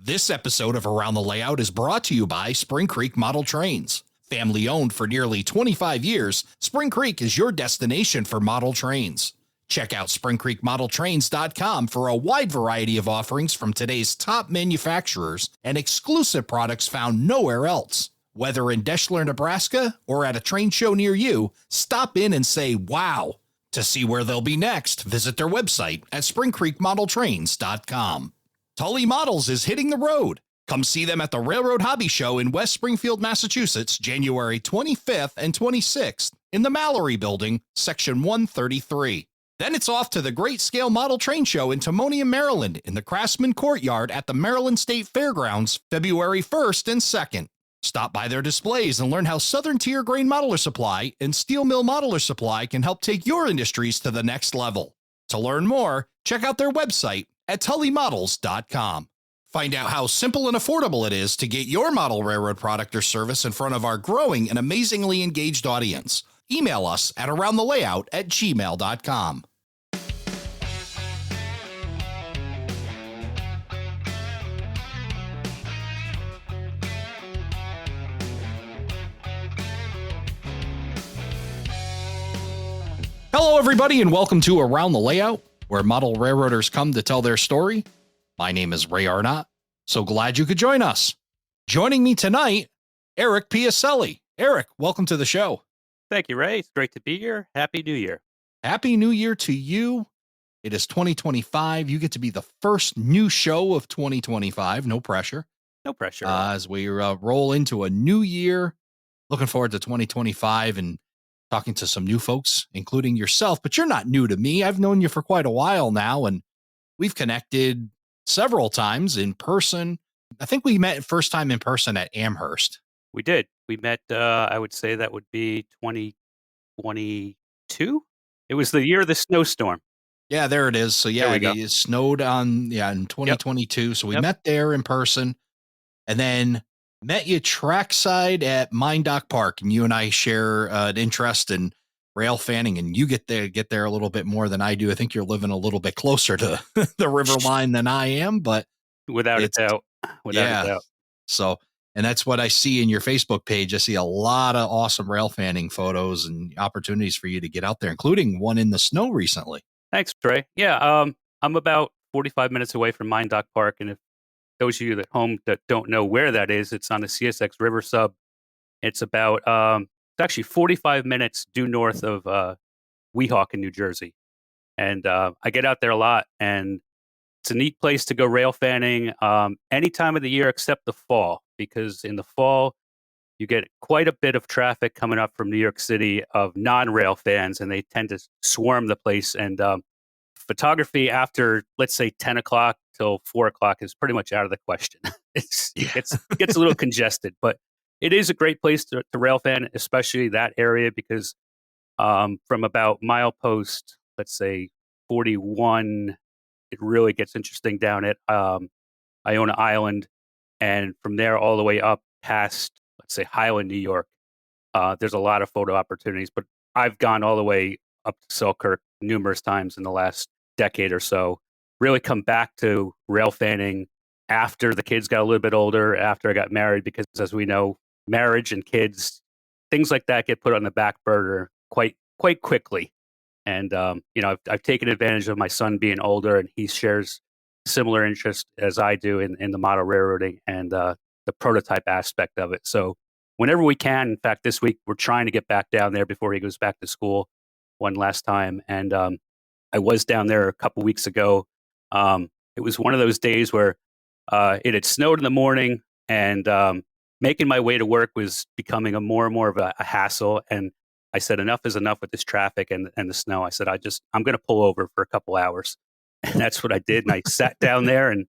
This episode of Around the Layout is brought to you by Spring Creek Model Trains. Family owned for nearly 25 years, Spring Creek is your destination for model trains. Check out springcreekmodeltrains.com for a wide variety of offerings from today's top manufacturers and exclusive products found nowhere else. Whether in Deschler, Nebraska, or at a train show near you, stop in and say wow. To see where they'll be next, visit their website at springcreekmodeltrains.com. Tully Models is hitting the road. Come see them at the Railroad Hobby Show in West Springfield, Massachusetts, January 25th and 26th in the Mallory Building, Section 133. Then it's off to the Great Scale Model Train Show in Timonium, Maryland, in the Craftsman Courtyard at the Maryland State Fairgrounds, February 1st and 2nd. Stop by their displays and learn how Southern Tier Grain Modeler Supply and Steel Mill Modeler Supply can help take your industries to the next level. To learn more, check out their website at tullymodels.com. Find out how simple and affordable it is to get your model railroad product or service in front of our growing and amazingly engaged audience. Email us at aroundthelayout@gmail.com. Hello, everybody, and welcome to Around the Layout, where model railroaders come to tell their story. My name is Ray Arnott. So glad you could join us. Joining me tonight, Erik Pioselli. Erik, welcome to the show. Thank you, Ray. It's great to be here. Happy New Year. Happy New Year to you. It is 2025. You get to be the first new show of 2025. No pressure. No pressure. As we roll into a new year. Looking forward to 2025 and talking to some new folks, including yourself. But you're not new to me. I've known you for quite a while now, and we've connected several times in person. I think we met first time in person at Amherst. We did. We met, I would say that would be 2022. It was the year of the snowstorm. Yeah, there it is. So yeah, it snowed in 2022. Yep. So we met there in person and then met you trackside at Mine Dock Park. And you and I share an interest in rail fanning, and you get there a little bit more than I do. I think you're living a little bit closer to the river line than I am, but without a doubt. So, and that's what I see in your Facebook page. I see a lot of awesome rail fanning photos and opportunities for you to get out there, including one in the snow recently. Thanks, Trey. Yeah. I'm about 45 minutes away from Mine Dock Park. And if those of you at home that don't know where that is, it's on the CSX River Sub. It's about, it's actually 45 minutes due north of Weehawken, New Jersey. And I get out there a lot, and it's a neat place to go rail fanning any time of the year except the fall, because in the fall, you get quite a bit of traffic coming up from New York City of non-rail fans, and they tend to swarm the place. And photography after, let's say, 10 o'clock till 4 o'clock is pretty much out of the question. It gets a little congested, but it is a great place to rail fan, especially that area, because from about milepost, let's say 41, it really gets interesting down at Iona Island. And from there all the way up past, let's say, Highland, New York, there's a lot of photo opportunities. But I've gone all the way up to Selkirk numerous times in the last decade or so. Really come back to rail fanning after the kids got a little bit older, after I got married, because as we know, marriage and kids, things like that get put on the back burner quite quickly. And, I've taken advantage of my son being older, and he shares similar interest as I do in the model railroading and the prototype aspect of it. So whenever we can, in fact, this week, we're trying to get back down there before he goes back to school one last time. And I was down there a couple weeks ago. It was one of those days where it had snowed in the morning, and making my way to work was becoming more and more of a hassle. And I said, enough is enough with this traffic and the snow. I said, I'm going to pull over for a couple hours. And that's what I did. And I sat down there and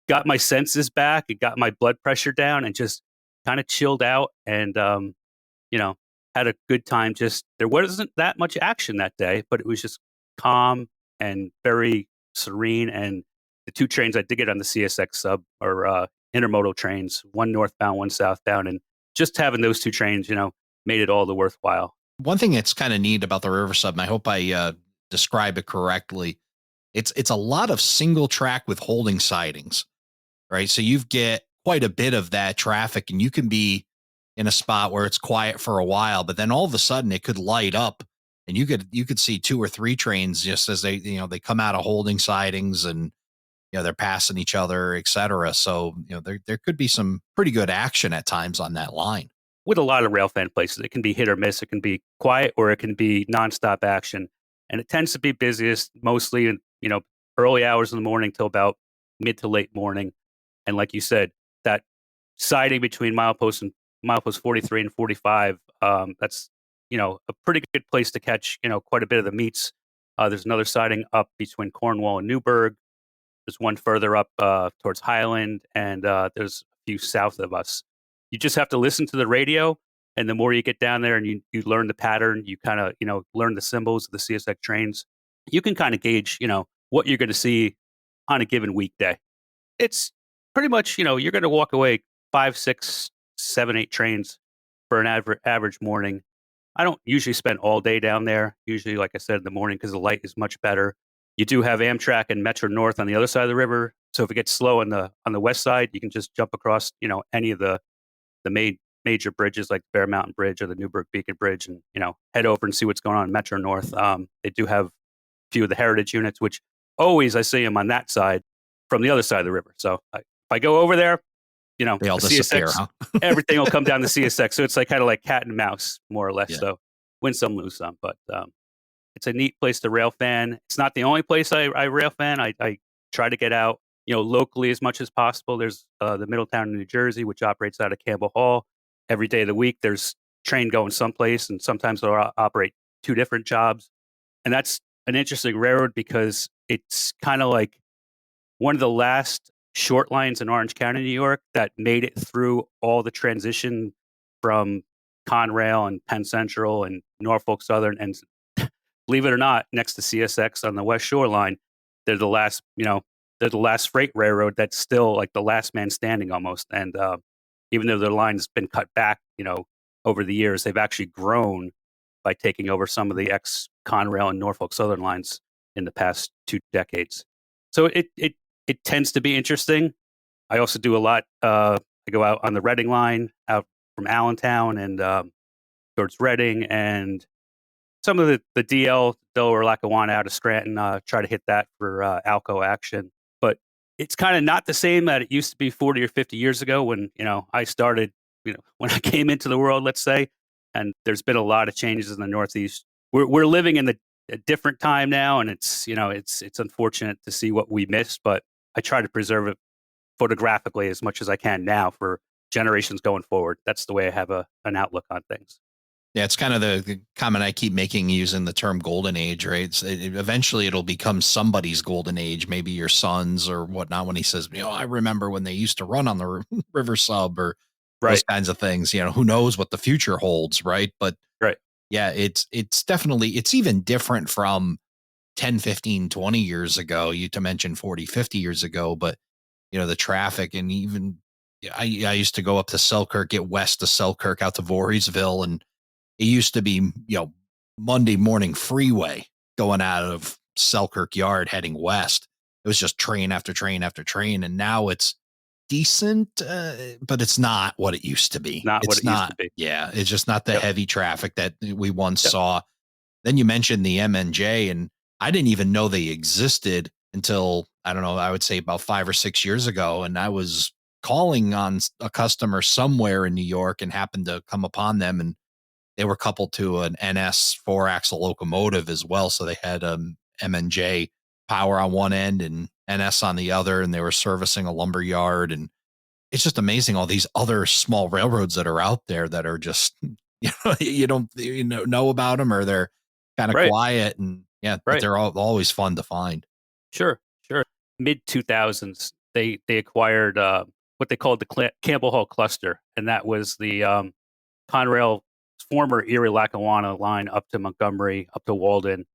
got my senses back and got my blood pressure down and just kind of chilled out and, had a good time. Just, there wasn't that much action that day, but it was just calm and very serene. And the two trains I did get on the CSX sub are intermodal trains, one northbound, one southbound. And just having those two trains, made it all the worthwhile. One thing that's kind of neat about the River Sub, and I hope I describe it correctly, it's a lot of single track with holding sidings, right? So you get quite a bit of that traffic, and you can be in a spot where it's quiet for a while, but then all of a sudden it could light up, and you could see two or three trains just as they come out of holding sidings, and they're passing each other, et cetera. So there could be some pretty good action at times on that line. With a lot of railfan places, it can be hit or miss. It can be quiet or it can be nonstop action, and it tends to be busiest mostly in early hours in the morning till about mid to late morning. And like you said, that siding between milepost 43 and 45, that's a pretty good place to catch quite a bit of the meets. There's another siding up between Cornwall and Newburgh. There's one further up towards Highland, and there's a few south of us. You just have to listen to the radio, and the more you get down there and you learn the pattern, you kind of learn the symbols of the CSX trains. You can kind of gauge what you're going to see on a given weekday. It's pretty much you're going to walk away 5, 6, 7, 8 trains for an average morning. I don't usually spend all day down there. Usually, like I said, in the morning because the light is much better. You do have Amtrak and Metro North on the other side of the river. So if it gets slow on the west side, you can just jump across, any of the major bridges like Bear Mountain Bridge or the Newburgh Beacon Bridge, and head over and see what's going on in Metro North. They do have a few of the heritage units, which always I see them on that side from the other side of the river. So if I go over there, They all the disappear, CSX, huh? everything will come down the CSX. So it's like kind of like cat and mouse, more or less. Yeah. So win some, lose some, but it's a neat place to rail fan. It's not the only place I rail fan. I try to get out, locally as much as possible. There's the Middletown in New Jersey, which operates out of Campbell Hall. Every day of the week, there's train going someplace, and sometimes they'll operate 2 different jobs. And that's an interesting railroad because it's kind of like one of the last short lines in Orange County, New York, that made it through all the transition from Conrail and Penn Central and Norfolk Southern, and believe it or not, next to CSX on the West Shore line, they're the last, they're the last freight railroad that's still like the last man standing almost. And even though their line's been cut back, over the years, they've actually grown by taking over some of the ex Conrail and Norfolk Southern lines in the past 2 decades. So it tends to be interesting. I also do a lot. I go out on the Reading line out from Allentown and towards Reading, and some of the DL, Delaware Lackawanna out of Scranton, try to hit that for Alco action. But it's kind of not the same that it used to be 40 or 50 years ago when, I started, when I came into the world, let's say. And there's been a lot of changes in the Northeast. We're living in a different time now, and it's, it's unfortunate to see what we missed, but I try to preserve it photographically as much as I can now for generations going forward. That's the way I have an outlook on things. Yeah, it's kind of the comment I keep making using the term golden age, right? Eventually it'll become somebody's golden age, maybe your son's or whatnot, when he says, I remember when they used to run on the river sub or those Right. kinds of things. Who knows what the future holds, right? But Right. yeah, it's definitely, it's even different from 10, 15, 20 years ago. You to mention 40, 50 years ago, but the traffic, and even I used to go up to Selkirk, get west to Selkirk out to Voorheesville, and it used to be, Monday morning freeway going out of Selkirk Yard heading west. It was just train after train after train. And now it's decent, but it's not what it used to be. Not what It's it used to not. be. Yeah. It's just not the Yep. heavy traffic that we once Yep. saw. Then you mentioned the MNJ, and I didn't even know they existed until, I don't know, I would say about 5 or 6 years ago. And I was calling on a customer somewhere in New York and happened to come upon them, and they were coupled to an NS 4-axle locomotive as well. So they had MNJ power on one end and NS on the other, and they were servicing a lumber yard. And it's just amazing all these other small railroads that are out there that are just, you don't know about them, or they're kind of Right. quiet, and yeah, but Right. they're always fun to find. Sure. Sure. Mid 2000s, they acquired what they called the Campbell Hall cluster, and that was the Conrail former Erie Lackawanna line up to Montgomery, up to Walden,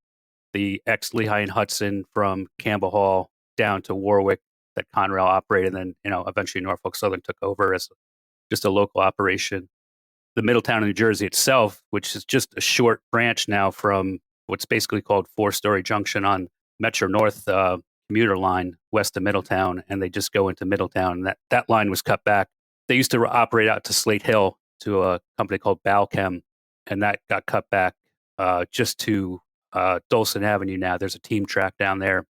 the ex Lehigh and Hudson from Campbell Hall down to Warwick that Conrail operated. And then, eventually Norfolk Southern took over as just a local operation. The Middletown, New Jersey itself, which is just a short branch now from what's basically called 4-Story Junction on Metro North, commuter line west of Middletown, and they just go into Middletown. And that line was cut back. They used to operate out to Slate Hill to a company called Balchem, and that got cut back just to Dolson Avenue now. There's a team track down there.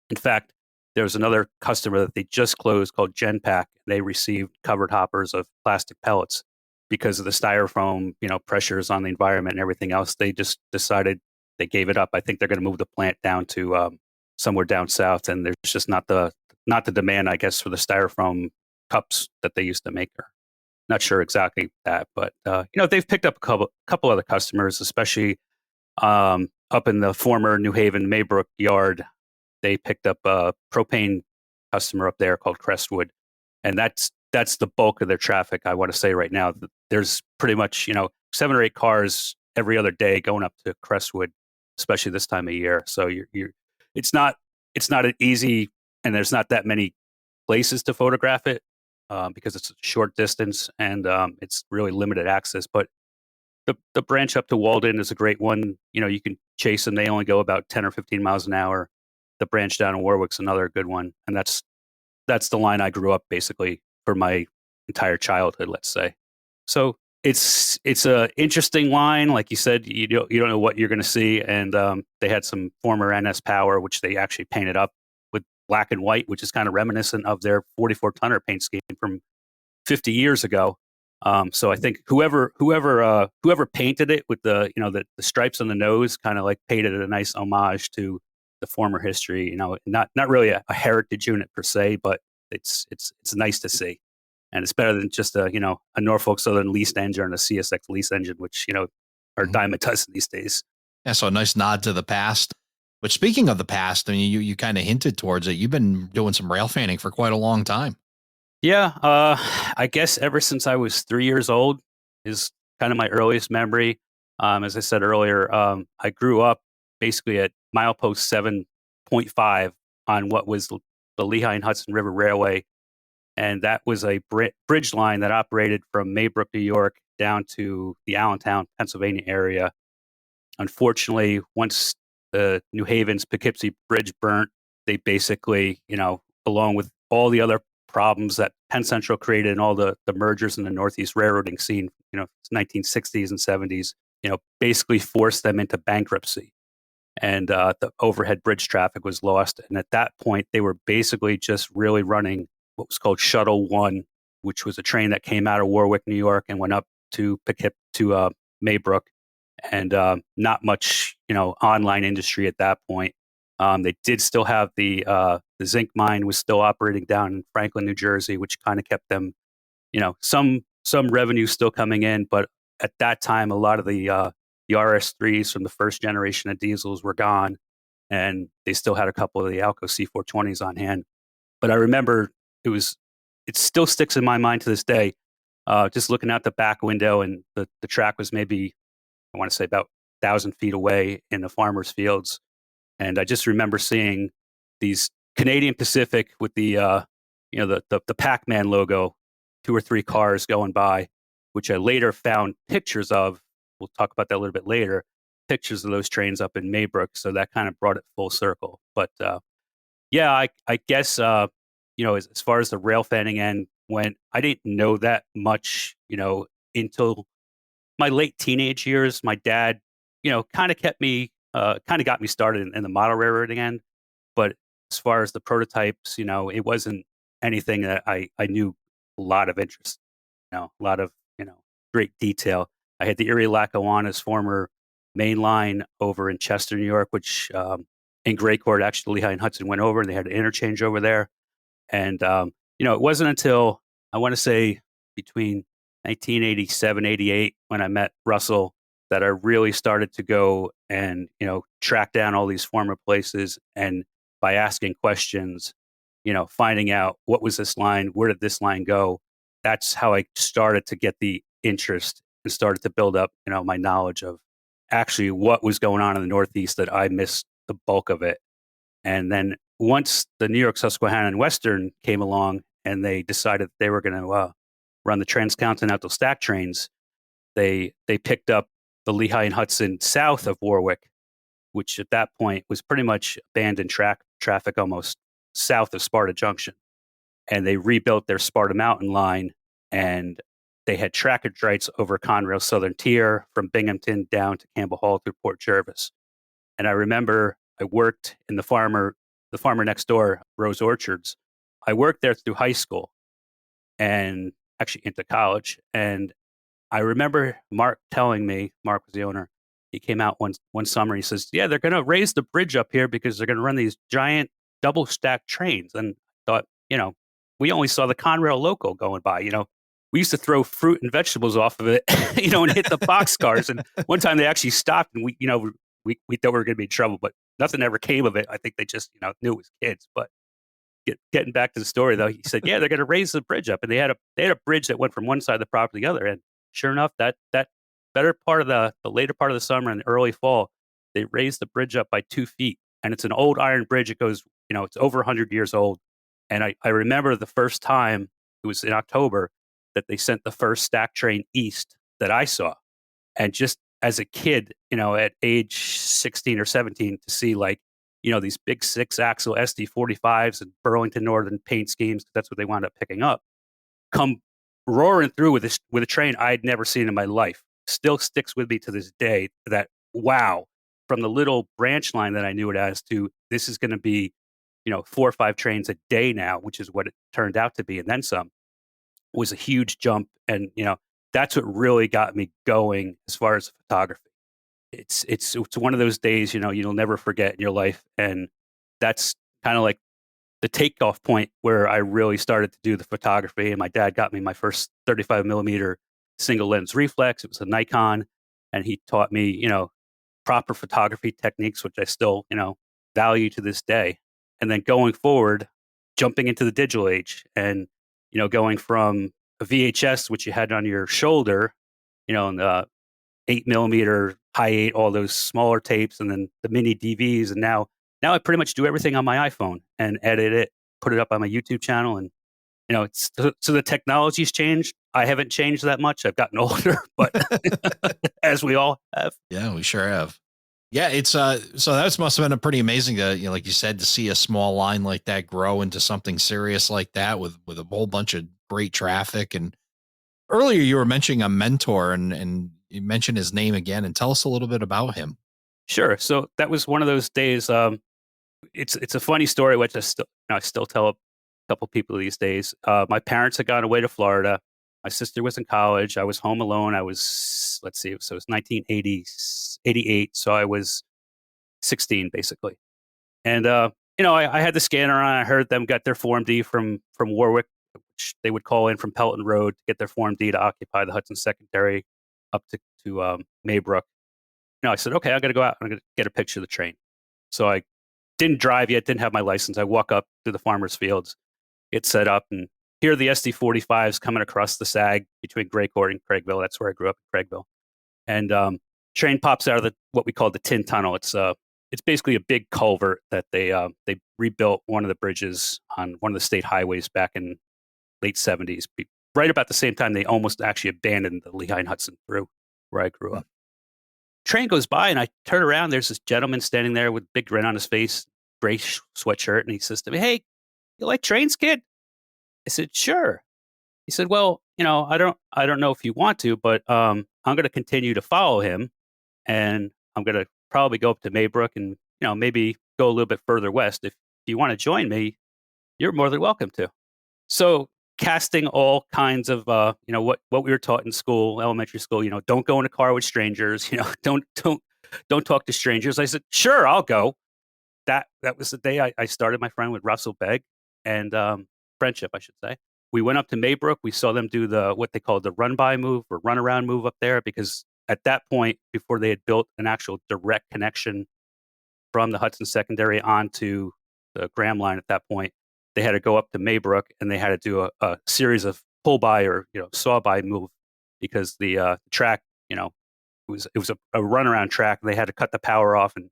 In fact, there was another customer that they just closed called Genpack. They received covered hoppers of plastic pellets because of the styrofoam, pressures on the environment and everything else. They just decided they gave it up. I think they're going to move the plant down to somewhere down south, and there's just not the demand, I guess, for the styrofoam cups that they used to make. Not sure exactly that, but they've picked up a couple other customers, especially up in the former New Haven Maybrook yard. They picked up a propane customer up there called Crestwood, and that's the bulk of their traffic. I want to say right now, there's pretty much 7 or 8 cars every other day going up to Crestwood, especially this time of year. So it's not an easy, and there's not that many places to photograph it because it's a short distance and it's really limited access. But the branch up to Walden is a great one. You can chase them. They only go about 10 or 15 miles an hour. The branch down in Warwick's another good one, and that's the line I grew up basically for my entire childhood, let's say. So it's a interesting line, like you said. You don't know what you're going to see, and they had some former NS Power, which they actually painted up with black and white, which is kind of reminiscent of their 44 tonner paint scheme from 50 years ago. So I think whoever painted it with the the stripes on the nose kind of like painted a nice homage to the former history. Not really a heritage unit per se, but it's nice to see, and it's better than just a Norfolk Southern leased engine or a CSX lease engine, which are dime a dozen these days. Yeah, so a nice nod to the past. But speaking of the past, I mean, you kind of hinted towards it. You've been doing some rail fanning for quite a long time. Yeah, I guess ever since I was 3 years old is kind of my earliest memory. As I said earlier, I grew up basically at milepost 7.5 on what was the Lehigh and Hudson River Railway, and that was a bridge line that operated from Maybrook, New York, down to the Allentown, Pennsylvania area. Unfortunately, once the New Haven's Poughkeepsie Bridge burnt, they basically, along with all the other problems that Penn Central created and all the mergers in the Northeast railroading scene, 1960s and 70s, basically forced them into bankruptcy. And the overhead bridge traffic was lost. And at that point, they were basically just really running what was called Shuttle 1, which was a train that came out of Warwick, New York, and went up to Maybrook. And not much, online industry at that point. They did still have the zinc mine was still operating down in Franklin, New Jersey, which kind of kept them, some revenue still coming in. But at that time, a lot of the RS3s from the first generation of diesels were gone, and they still had a couple of the Alco C420s on hand. But I remember it still sticks in my mind to this day. Just looking out the back window, and the track was maybe, I want to say, about 1,000 feet away in the farmers' fields. And I just remember seeing these Canadian Pacific with the Pac-Man logo, 2 or 3 cars going by, which I later found pictures of. We'll talk about that a little bit later. Pictures of those trains up in Maybrook, so that kind of brought it full circle. But yeah, I guess as far as the rail fanning end went, I didn't know that much, until my late teenage years. My dad, kind of got me started in the model railroading end. But as far as the prototypes, it wasn't anything that I knew a lot of interest, a lot of, great detail. I had the Erie Lackawanna's former main line over in Chester, New York, which in Gray Court, actually, Lehigh and Hudson went over, and they had an interchange over there. And, it wasn't until, I want to say, between 1987, 88, when I met Russell, that I really started to go and, track down all these former places. And by asking questions, finding out what was this line, where did this line go? That's how I started to get the interest and started to build up, my knowledge of actually what was going on in the Northeast, that I missed the bulk of it. And then once the New York Susquehanna and Western came along and they decided they were going to run the transcontinental stack trains, they picked up the Lehigh and Hudson south of Warwick, which at that point was pretty much abandoned track traffic almost south of Sparta Junction. And they rebuilt their Sparta Mountain line, and they had trackage rights over Conrail's southern tier from Binghamton down to Campbell Hall through Port Jervis. And I remember I worked in the farmer next door, Rose Orchards. I worked there through high school and actually into college. And I remember Mark telling me, Mark was the owner, he came out one summer. He says, "Yeah, they're going to raise the bridge up here because they're going to run these giant double stacked trains." And I thought, we only saw the Conrail loco going by. We used to throw fruit and vegetables off of it, and hit the boxcars. And one time they actually stopped, and we thought we were going to be in trouble, but nothing ever came of it. I think they just knew it was kids. But getting back to the story, though, he said, "Yeah, they're going to raise the bridge up," and they had a bridge that went from one side of the property to the other. And sure enough, that better part of the later part of the summer and the early fall, they raised the bridge up by 2 feet, and it's an old iron bridge. It goes, it's over 100 years old. And I remember the first time, it was in October, that they sent the first stack train east that I saw. And just as a kid, at age 16 or 17, to see these big 6-axle SD45s and Burlington Northern paint schemes, that's what they wound up picking up, come roaring through with a train I'd never seen in my life. Still sticks with me to this day, that wow, from the little branch line that I knew it as to this is going to be 4 or 5 trains a day now, which is what it turned out to be, and then some, was a huge jump. And that's what really got me going as far as photography. It's one of those days you'll never forget in your life, and that's kind of like the takeoff point where I really started to do the photography. And my dad got me my first 35 millimeter single lens reflex. It was a Nikon, and he taught me proper photography techniques, which I still value to this day. And then going forward, jumping into the digital age, and going from a VHS, which you had on your shoulder, and the 8 millimeter, high 8, all those smaller tapes, and then the mini DVs. And now I pretty much do everything on my iPhone and edit it, put it up on my YouTube channel. And it's so the technology's changed. I haven't changed that much. I've gotten older, but as we all have. Yeah, we sure have. Yeah, it's so that must have been a pretty amazing like you said, to see a small line like that grow into something serious like that with a whole bunch of great traffic. And earlier you were mentioning a mentor, and you mentioned his name again, and tell us a little bit about him. Sure. So that was one of those days. It's a funny story, which I still tell a couple people these days. My parents had gone away to Florida. My sister was in college. I was home alone. I was, let's see, so it was 1988. So I was 16, basically. And, I had the scanner on. I heard them got their Form D from Warwick, which they would call in from Pelton Road to get their Form D to occupy the Hudson Secondary up to Maybrook. I said, okay, I got to go out. I'm going to get a picture of the train. So I didn't drive yet, didn't have my license. I walk up to the farmers' fields, get set up, and here are the SD45s coming across the sag between Gray Court and Craigville. That's where I grew up, in Craigville. And train pops out of what we call the tin tunnel. It's basically a big culvert that they rebuilt one of the bridges on one of the state highways back in late 70s, right about the same time they almost actually abandoned the Lehigh Hudson through where I grew up. Train goes by, and I turn around. There's this gentleman standing there with a big grin on his face, gray sweatshirt, and he says to me, "Hey, you like trains, kid?" I said, "Sure." He said, "Well, I don't know if you want to, but I'm going to continue to follow him, and I'm going to probably go up to Maybrook and maybe go a little bit further west. If you want to join me, you're more than welcome to." So casting all kinds of what we were taught in school, elementary school, don't go in a car with strangers, don't talk to strangers. I said, "Sure, I'll go." That was the day I started my friend with Russell Begg, and friendship, I should say. We went up to Maybrook. We saw them do what they called the run by move or run around move up there, because at that point, before they had built an actual direct connection from the Hudson Secondary onto the Graham line at that point, they had to go up to Maybrook, and they had to do a series of pull by or saw by move, because the track it was a runaround track, and they had to cut the power off and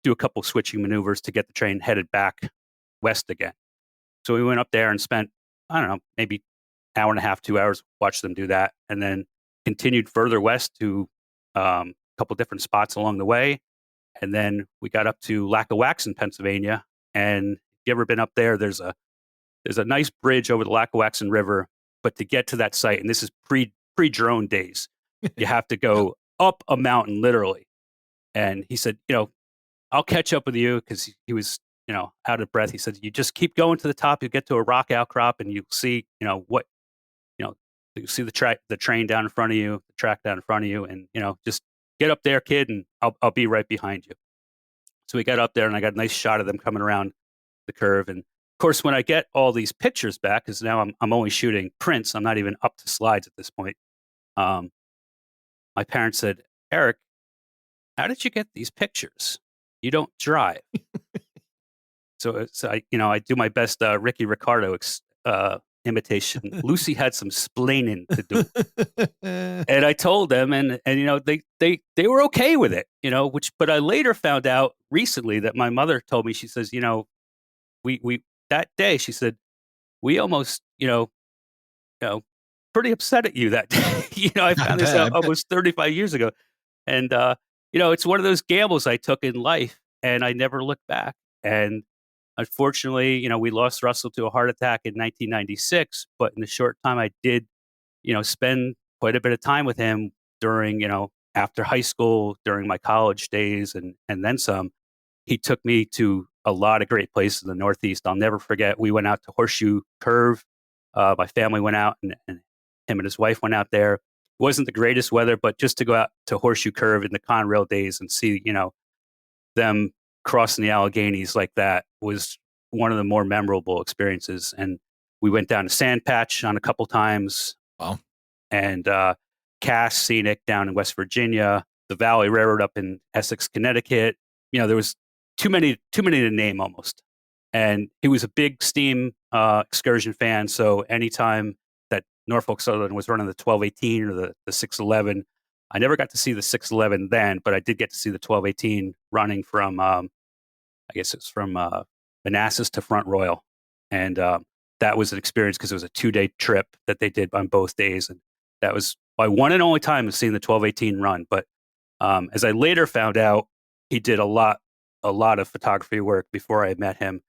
do a couple switching maneuvers to get the train headed back west again. So we went up there and spent, I don't know, maybe hour and a half, 2 hours, watched them do that, and then continued further west to a couple different spots along the way. And then we got up to Lackawaxen, Pennsylvania. And if you ever been up there, there's a nice bridge over the Lackawaxen River. But to get to that site, and this is pre-drone days, you have to go up a mountain, literally. And he said, I'll catch up with you, because he was, out of breath. He said, you just keep going to the top. You get to a rock outcrop, and you see, what, you see the train down in front of you, the track down in front of you, and just get up there, kid, and I'll be right behind you. So we got up there, and I got a nice shot of them coming around the curve. And of course, when I get all these pictures back, because now I'm only shooting prints, I'm not even up to slides at this point. My parents said, Erik, how did you get these pictures? You don't drive. So I do my best Ricky Ricardo imitation. Lucy had some splaining to do. And I told them, and they were okay with it, but I later found out recently that my mother told me, she says, we that day, she said, we almost, pretty upset at you that day. I found this out almost 35 years ago. And, it's one of those gambles I took in life, and I never looked back. And unfortunately, we lost Russell to a heart attack in 1996. But in the short time I did, spend quite a bit of time with him during, after high school, during my college days, and then some. He took me to a lot of great places in the Northeast. I'll never forget. We went out to Horseshoe Curve. My family went out, and him and his wife went out there. It wasn't the greatest weather, but just to go out to Horseshoe Curve in the Conrail days and see, them crossing the Alleghenies like that was one of the more memorable experiences. And we went down to Sand Patch on a couple times. Wow. And Cass Scenic down in West Virginia, the Valley Railroad up in Essex, Connecticut. There was too many to name almost. And he was a big steam excursion fan. So anytime that Norfolk Southern was running the 1218 or the 611, I never got to see the 611 then, but I did get to see the 1218 running from, I guess it's from Manassas to Front Royal. And that was an experience, because it was a 2-day trip that they did on both days. And that was my one and only time of seeing the 1218 run. But as I later found out, he did a lot of photography work before I met him.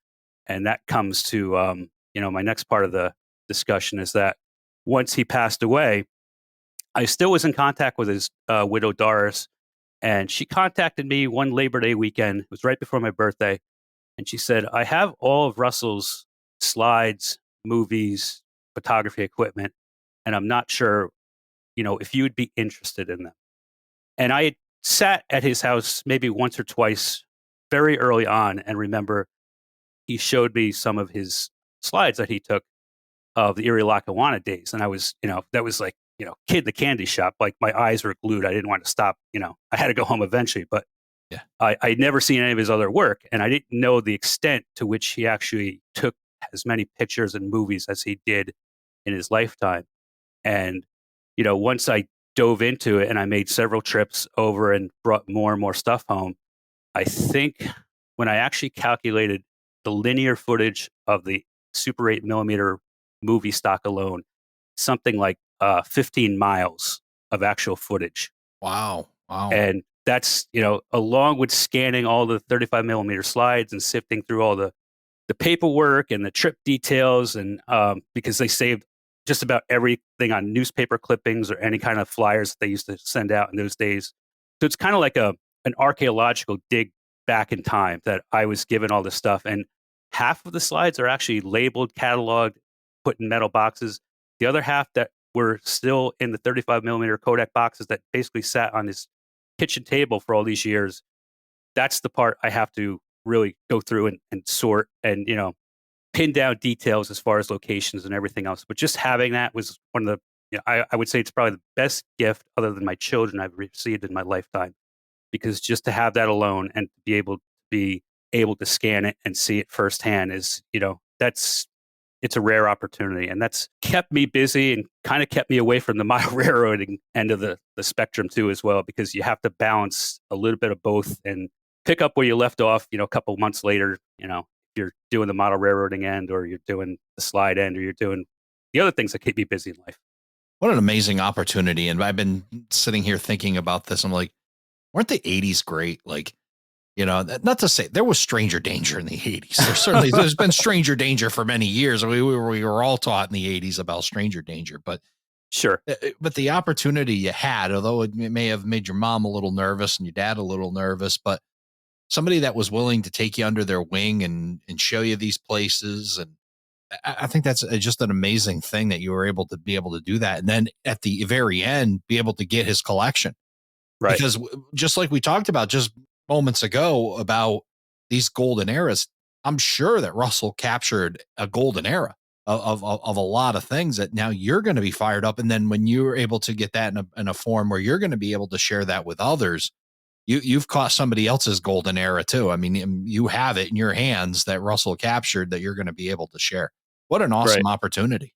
And that comes to, my next part of the discussion is that once he passed away, I still was in contact with his widow, Doris, and she contacted me one Labor Day weekend. It was right before my birthday. And she said, I have all of Russell's slides, movies, photography equipment, and I'm not sure, if you'd be interested in them. And I had sat at his house maybe once or twice very early on, and remember he showed me some of his slides that he took of the Erie Lackawanna days. And I was, that was like, kid in the candy shop. Like, my eyes were glued. I didn't want to stop. I had to go home eventually, but yeah, I'd never seen any of his other work. And I didn't know the extent to which he actually took as many pictures and movies as he did in his lifetime. And, once I dove into it and I made several trips over and brought more and more stuff home, I think when I actually calculated the linear footage of the Super 8 millimeter movie stock alone, something like 15 miles of actual footage. Wow. And that's, along with scanning all the 35 millimeter slides and sifting through all the paperwork and the trip details. And because they saved just about everything on newspaper clippings or any kind of flyers that they used to send out in those days. So it's kind of like an archaeological dig back in time that I was given all this stuff. And half of the slides are actually labeled, cataloged, put in metal boxes. The other half that were still in the 35 millimeter Kodak boxes that basically sat on his kitchen table for all these years. That's the part I have to really go through and sort and, pin down details as far as locations and everything else. But just having that was one of the, I would say it's probably the best gift other than my children I've received in my lifetime, because just to have that alone and be able to scan it and see it firsthand is, it's a rare opportunity. And that's kept me busy and kind of kept me away from the model railroading end of the spectrum too, as well, because you have to balance a little bit of both and pick up where you left off, a couple months later, you're doing the model railroading end, or you're doing the slide end, or you're doing the other things that keep me busy in life. What an amazing opportunity. And I've been sitting here thinking about this. I'm like, weren't the 80s great? Like, Not to say there was stranger danger in the 80s. There's been stranger danger for many years. We were all taught in the 80s about stranger danger, but Sure. But the opportunity you had, although it may have made your mom a little nervous and your dad a little nervous, but somebody that was willing to take you under their wing and show you these places. And I think that's just an amazing thing that you were able to do that. And then at the very end, be able to get his collection. Right. Because just like we talked about just moments ago about these golden eras, I'm sure that Russell captured a golden era of a lot of things that now you're going to be fired up. And then when you're able to get that in a form where you're going to be able to share that with others, you've caught somebody else's golden era too. I mean, you have it in your hands that Russell captured that you're going to be able to share. What an awesome opportunity.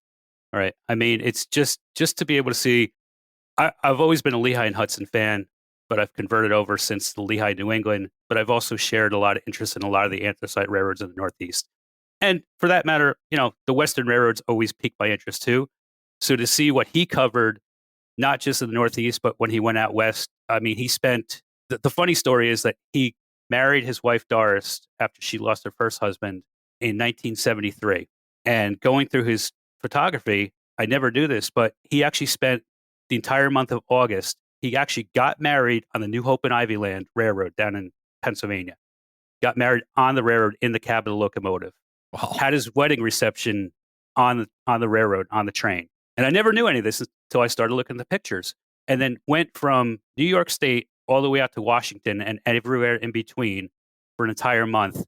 Right. I mean, it's just to be able to see. I've always been a Lehigh and Hudson fan, but I've converted over since the Lehigh New England. But I've also shared a lot of interest in a lot of the anthracite railroads in the Northeast. And for that matter, the Western railroads always piqued my interest too. So to see what he covered, not just in the Northeast, but when he went out west, I mean, he spent. The funny story is that he married his wife Doris after she lost her first husband in 1973. And going through his photography, I never knew this, but he actually spent the entire month of August. He actually got married on the New Hope and Ivyland Railroad down in Pennsylvania. Got married on the railroad in the cab of the locomotive. Wow. Had his wedding reception on the railroad, on the train. And I never knew any of this until I started looking at the pictures. And then went from New York State all the way out to Washington and everywhere in between for an entire month.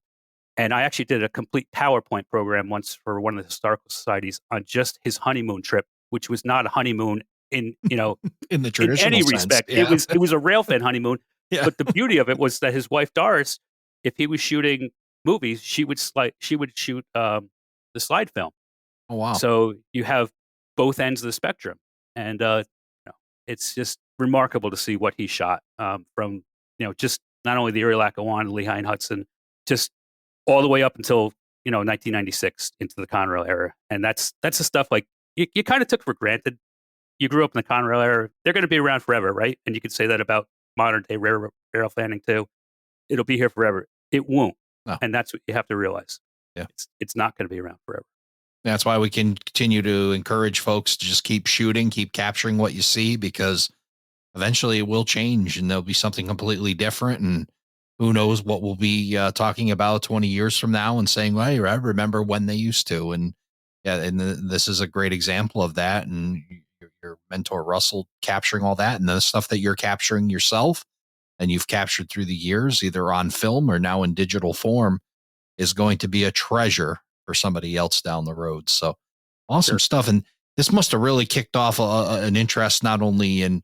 And I actually did a complete PowerPoint program once for one of the historical societies on just his honeymoon trip, which was not a honeymoon in in the traditional in any sense. respect. Yeah. It was a railfan honeymoon. Yeah. But the beauty of it was that his wife Doris, if he was shooting movies, she would shoot the slide film. Oh wow. So you have both ends of the spectrum, and it's just remarkable to see what he shot from just not only the Erie Lackawanna, Lehigh and Hudson, just all the way up until 1996 into the Conrail era. And that's the stuff like you kind of took for granted. You grew up in the Conrail era; they're going to be around forever, right? And you could say that about modern day rail fanning too. It'll be here forever. It won't, and that's what you have to realize. Yeah, it's not going to be around forever. That's why we can continue to encourage folks to just keep shooting, keep capturing what you see, because eventually it will change and there'll be something completely different. And who knows what we'll be talking about 20 years from now and saying, well, I remember when they used to. And yeah, and this is a great example of that. And your mentor, Russell, capturing all that and the stuff that you're capturing yourself and you've captured through the years, either on film or now in digital form, is going to be a treasure for somebody else down the road. So awesome stuff. And this must have really kicked off an interest, not only in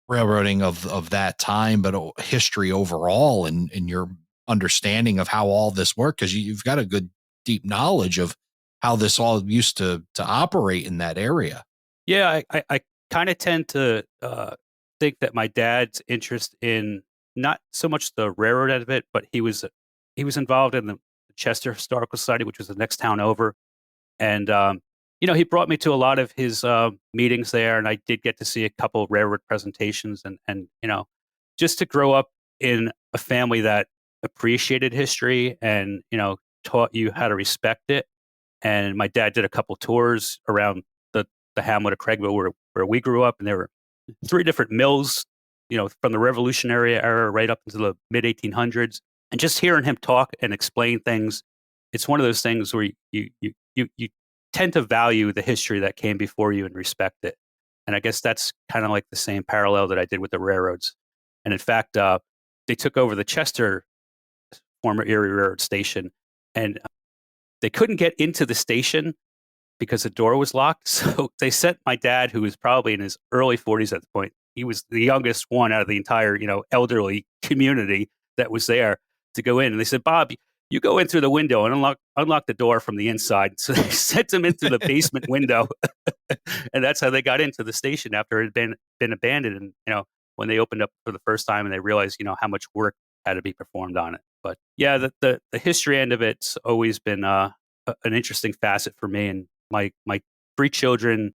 railroading of that time, but history overall and your understanding of how all this worked. Cause you've got a good deep knowledge of how this all used to operate in that area. Yeah. I kind of tend to think that my dad's interest in not so much the railroad end of it, but he was involved in the Chester Historical Society, which was the next town over. And, he brought me to a lot of his meetings there, and I did get to see a couple of railroad presentations and just to grow up in a family that appreciated history and, taught you how to respect it. And my dad did a couple tours around the hamlet of Craigville where we grew up, and there were 3 different mills, from the Revolutionary era right up into the mid 1800s. And just hearing him talk and explain things, it's one of those things where you tend to value the history that came before you and respect it. And I guess that's kind of like the same parallel that I did with the railroads. And in fact, they took over the Chester former Erie Railroad station, and they couldn't get into the station because the door was locked. So they sent my dad, who was probably in his early 40s at the point. He was the youngest one out of the entire, elderly community that was there, to go in. And they said, Bob, you go in through the window and unlock the door from the inside. So they sent him into the basement window. And that's how they got into the station after it had been abandoned. And, when they opened up for the first time and they realized, how much work had to be performed on it. But yeah, the history end of it's always been an interesting facet for me. And my 3 children,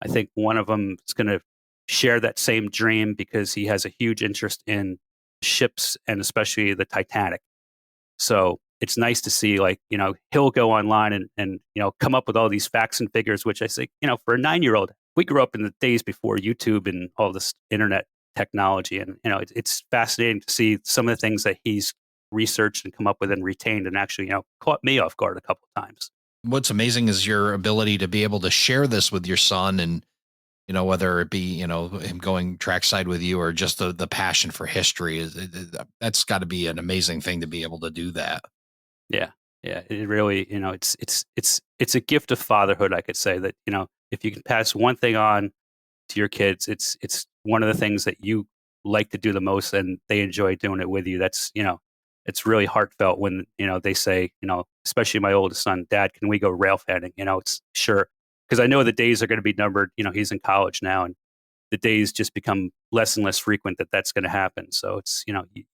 I think one of them is going to share that same dream because he has a huge interest in ships and especially the Titanic. So it's nice to see, like, he'll go online and come up with all these facts and figures, which I say, for a 9-year-old, we grew up in the days before YouTube and all this internet technology. And, it's fascinating to see some of the things that he's researched and come up with and retained and actually, caught me off guard a couple of times. What's amazing is your ability to be able to share this with your son, and whether it be him going trackside with you or just the passion for history that's got to be an amazing thing to be able to do that. Yeah. Yeah. It really, it's a gift of fatherhood. I could say that, if you can pass one thing on to your kids, it's one of the things that you like to do the most and they enjoy doing it with you. That's, it's really heartfelt when, they say, especially my oldest son, Dad, can we go rail fanning? It's sure. Because I know the days are going to be numbered. He's in college now, and the days just become less and less frequent that's going to happen. So it's,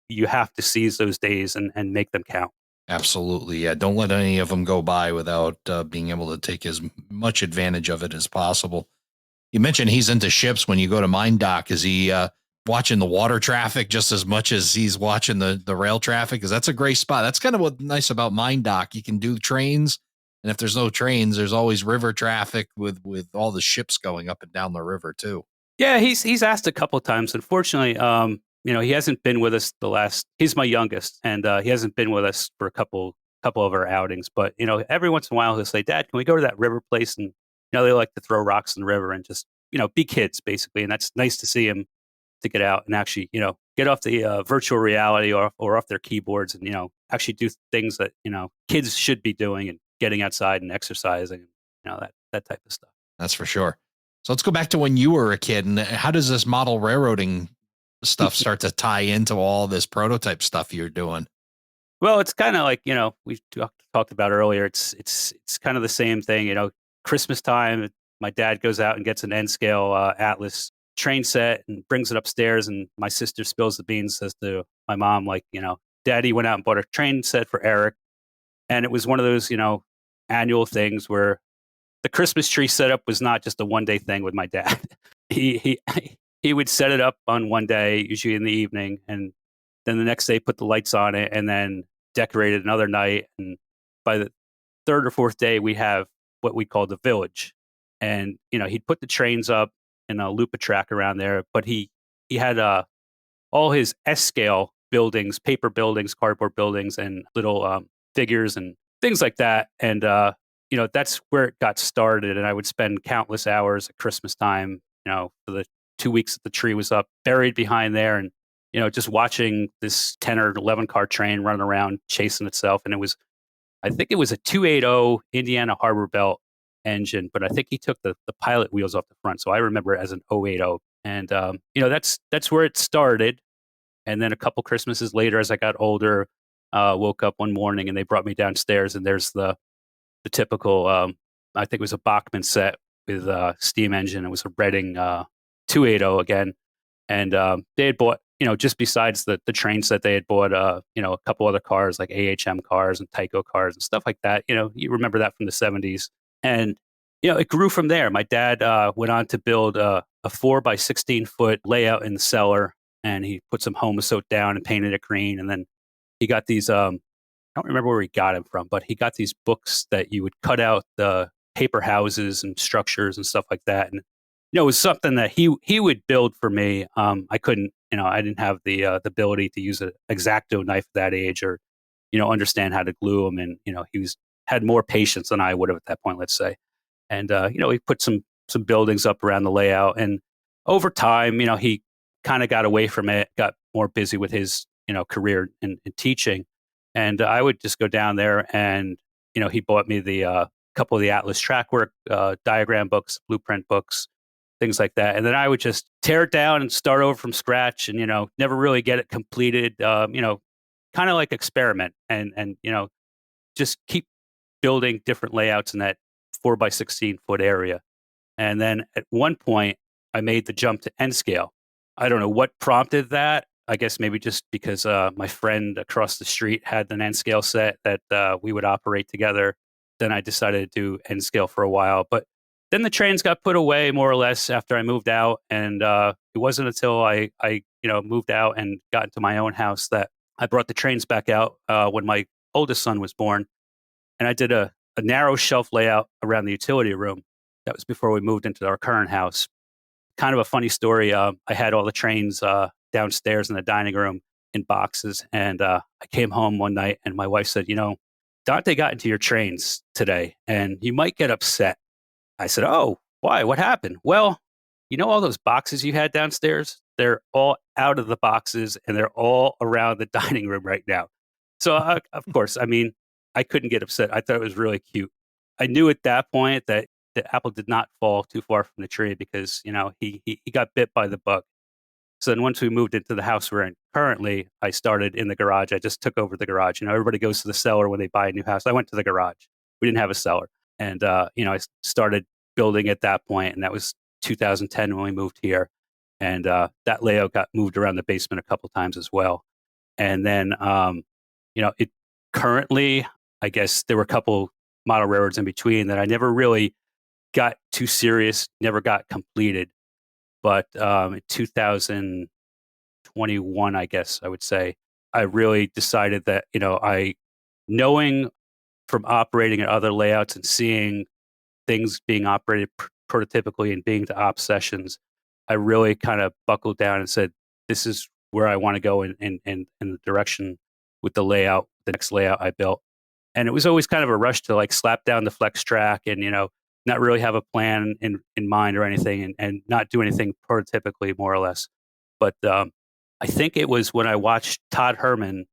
you have to seize those days and make them count. Absolutely. Yeah. Don't let any of them go by without being able to take as much advantage of it as possible. You mentioned he's into ships. When you go to mine dock, is he watching the water traffic just as much as he's watching the rail traffic? Because that's a great spot. That's kind of what's nice about mine dock. You can do trains. And if there's no trains, there's always river traffic with all the ships going up and down the river too. Yeah, he's asked a couple of times. Unfortunately, he hasn't been with us he's my youngest, and he hasn't been with us for a couple of our outings. But, every once in a while he'll say, Dad, can we go to that river place? And, they like to throw rocks in the river and just, be kids basically. And that's nice to see him to get out and actually, get off the virtual reality or off their keyboards and, actually do things that, kids should be doing and getting outside and exercising, that type of stuff. That's for sure. So let's go back to when you were a kid, and how does this model railroading stuff start to tie into all this prototype stuff you're doing? Well, it's kind of like, we talked about earlier. It's kind of the same thing. Christmas time, my dad goes out and gets an N scale Atlas train set and brings it upstairs. And my sister spills the beans, says to my mom, like, Daddy went out and bought a train set for Eric. And it was one of those, annual things where the Christmas tree setup was not just a one-day thing with my dad. he he would set it up on one day, usually in the evening, and then the next day put the lights on it, and then decorate it another night. And by the third or fourth day, we have what we call the village. And he'd put the trains up and loop a track around there, but he had all his S scale buildings, paper buildings, cardboard buildings, and little figures and things like that. And that's where it got started. And I would spend countless hours at Christmas time, for the 2 weeks that the tree was up, buried behind there, and just watching this 10 or 11 car train running around chasing itself. And I think it was a 280 Indiana Harbor Belt engine, but I think he took the pilot wheels off the front. So I remember it as an 080. And that's where it started. And then a couple Christmases later, as I got older, woke up one morning and they brought me downstairs, and there's the typical, I think it was a Bachmann set with a steam engine. It was a Reading 280 again. And they had bought, just besides the train set, they had bought, a couple other cars like AHM cars and Tyco cars and stuff like that. You remember that from the 70s. And, it grew from there. My dad went on to build a 4x16-foot layout in the cellar, and he put some Homosote down and painted it green. And then he got these, I don't remember where he got them from, but he got these books that you would cut out the paper houses and structures and stuff like that. And, it was something that he would build for me. I couldn't, I didn't have the ability to use an X-Acto knife at that age, or, understand how to glue them. And, he had more patience than I would have at that point, let's say. And, he put some buildings up around the layout. And over time, he kind of got away from it, got more busy with his, career in teaching. And I would just go down there and, he bought me the couple of the Atlas track work, diagram books, blueprint books, things like that. And then I would just tear it down and start over from scratch and, never really get it completed, kind of like experiment and, just keep building different layouts in that 4x16-foot area. And then at one point I made the jump to N scale. I don't know what prompted that. I guess maybe just because my friend across the street had an N scale set that we would operate together. Then I decided to do N scale for a while. But then the trains got put away more or less after I moved out, and it wasn't until I moved out and got into my own house that I brought the trains back out when my oldest son was born, and I did a narrow shelf layout around the utility room. That was before we moved into our current house. Kind of a funny story. I had all the trains downstairs in the dining room in boxes, and I came home one night, and my wife said, Dante got into your trains today, and you might get upset. I said, "Oh, why? What happened?" Well, all those boxes you had downstairs? They're all out of the boxes and they're all around the dining room right now. So, of course, I mean, I couldn't get upset. I thought it was really cute. I knew at that point that the apple did not fall too far from the tree because, he got bit by the bug. So then once we moved into the house we're in currently, I started in the garage. I just took over the garage. Everybody goes to the cellar when they buy a new house. I went to the garage. We didn't have a cellar. And, I started building at that point, and that was 2010 when we moved here. And that layout got moved around the basement a couple times as well. And then, it currently, I guess there were a couple model railroads in between that I never really got too serious, never got completed. But in 2021, I guess I would say, I really decided that, knowing from operating at other layouts and seeing things being operated prototypically and being to op sessions, I really kind of buckled down and said, this is where I want to go in the direction with the layout, the next layout I built. And it was always kind of a rush to like slap down the flex track and, not really have a plan in mind or anything and not do anything prototypically, more or less. But I think it was when I watched Todd Herman,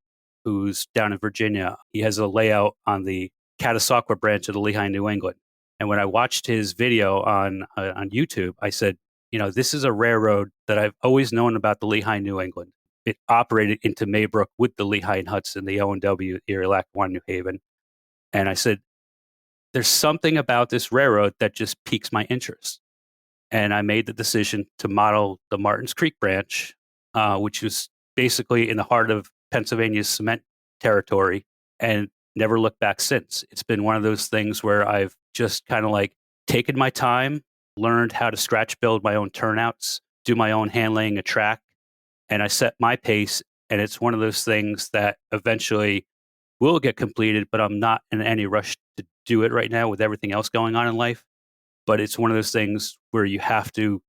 who's down in Virginia. He has a layout on the Catasauqua branch of the Lehigh, New England. And when I watched his video on YouTube, I said, this is a railroad that I've always known about the Lehigh, New England. It operated into Maybrook with the Lehigh and Hudson, the O&W, Erie, Lackawanna, New Haven. And I said, there's something about this railroad that just piques my interest. And I made the decision to model the Martins Creek branch, which was basically in the heart of Pennsylvania's cement territory, and never looked back since. It's been one of those things where I've just kind of like taken my time, learned how to scratch build my own turnouts, do my own hand laying a track, and I set my pace. And it's one of those things that eventually will get completed, but I'm not in any rush to do it right now with everything else going on in life. But it's one of those things where you have to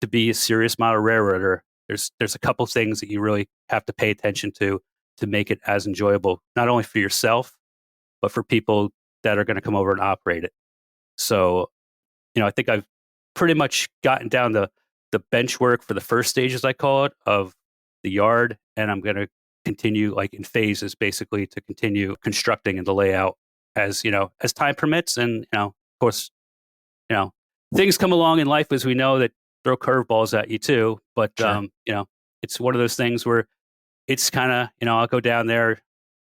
be a serious model railroader. There's a couple things that you really have to pay attention to make it as enjoyable, not only for yourself, but for people that are going to come over and operate it. So, I think I've pretty much gotten down the bench work for the first stage, as I call it, of the yard, and I'm going to continue like in phases, basically, to continue constructing in the layout as as time permits. And of course, things come along in life, as we know, that throw curveballs at you too. But Sure. it's one of those things where it's kind of I'll go down there a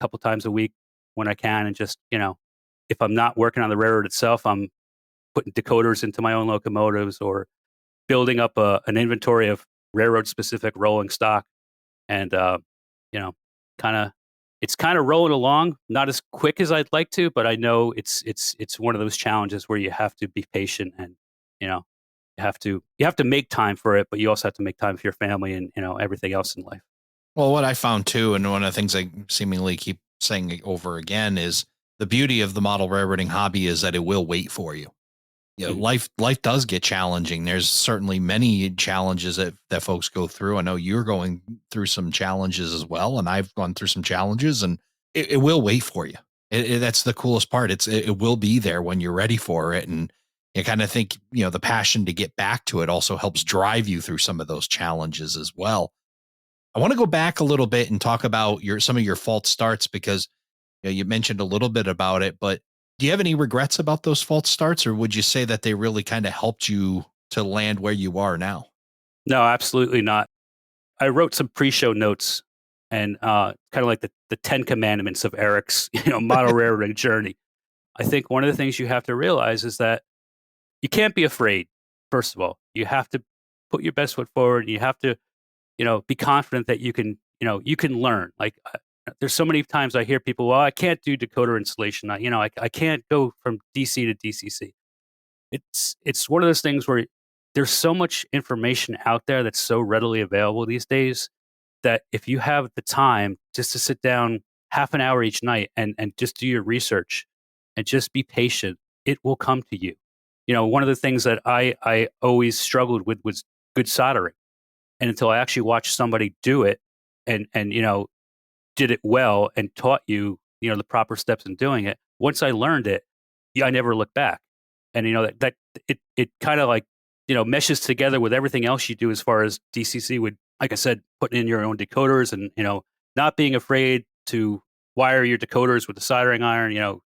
couple times a week when I can, and just if I'm not working on the railroad itself, I'm putting decoders into my own locomotives or building up an inventory of railroad specific rolling stock. And kind of it's kind of rolling along, not as quick as I'd like to, but I know it's one of those challenges where you have to be patient, and you have to make time for it, but you also have to make time for your family and everything else in life. Well, what I found too, and one of the things I seemingly keep saying over again, is the beauty of the model railroading hobby is that it will wait for you. Mhm. Life does get challenging. There's certainly many challenges that folks go through. I know you're going through some challenges as well, and I've gone through some challenges, and it will wait for you. That's the coolest part. It will be there when you're ready for it, and you kind of think the passion to get back to it also helps drive you through some of those challenges as well. I want to go back a little bit and talk about some of your false starts, because you mentioned a little bit about it, but do you have any regrets about those false starts, or would you say that they really kind of helped you to land where you are now? No, absolutely not. I wrote some pre-show notes, and kind of like the 10 commandments of Eric's model railroading journey. I think one of the things you have to realize is that you can't be afraid. First of all, you have to put your best foot forward, and you have to be confident that you can learn. Like there's so many times I hear people, well, I can't do decoder installation. I can't go from DC to DCC. It's one of those things where there's so much information out there that's so readily available these days that if you have the time just to sit down half an hour each night and just do your research and just be patient, it will come to you. One of the things that I always struggled with was good soldering. And until I actually watched somebody do it and did it well and taught you, the proper steps in doing it, once I learned it, yeah, I never looked back. And that it kind of like, meshes together with everything else you do as far as DCC would, like I said, putting in your own decoders and, not being afraid to wire your decoders with a soldering iron,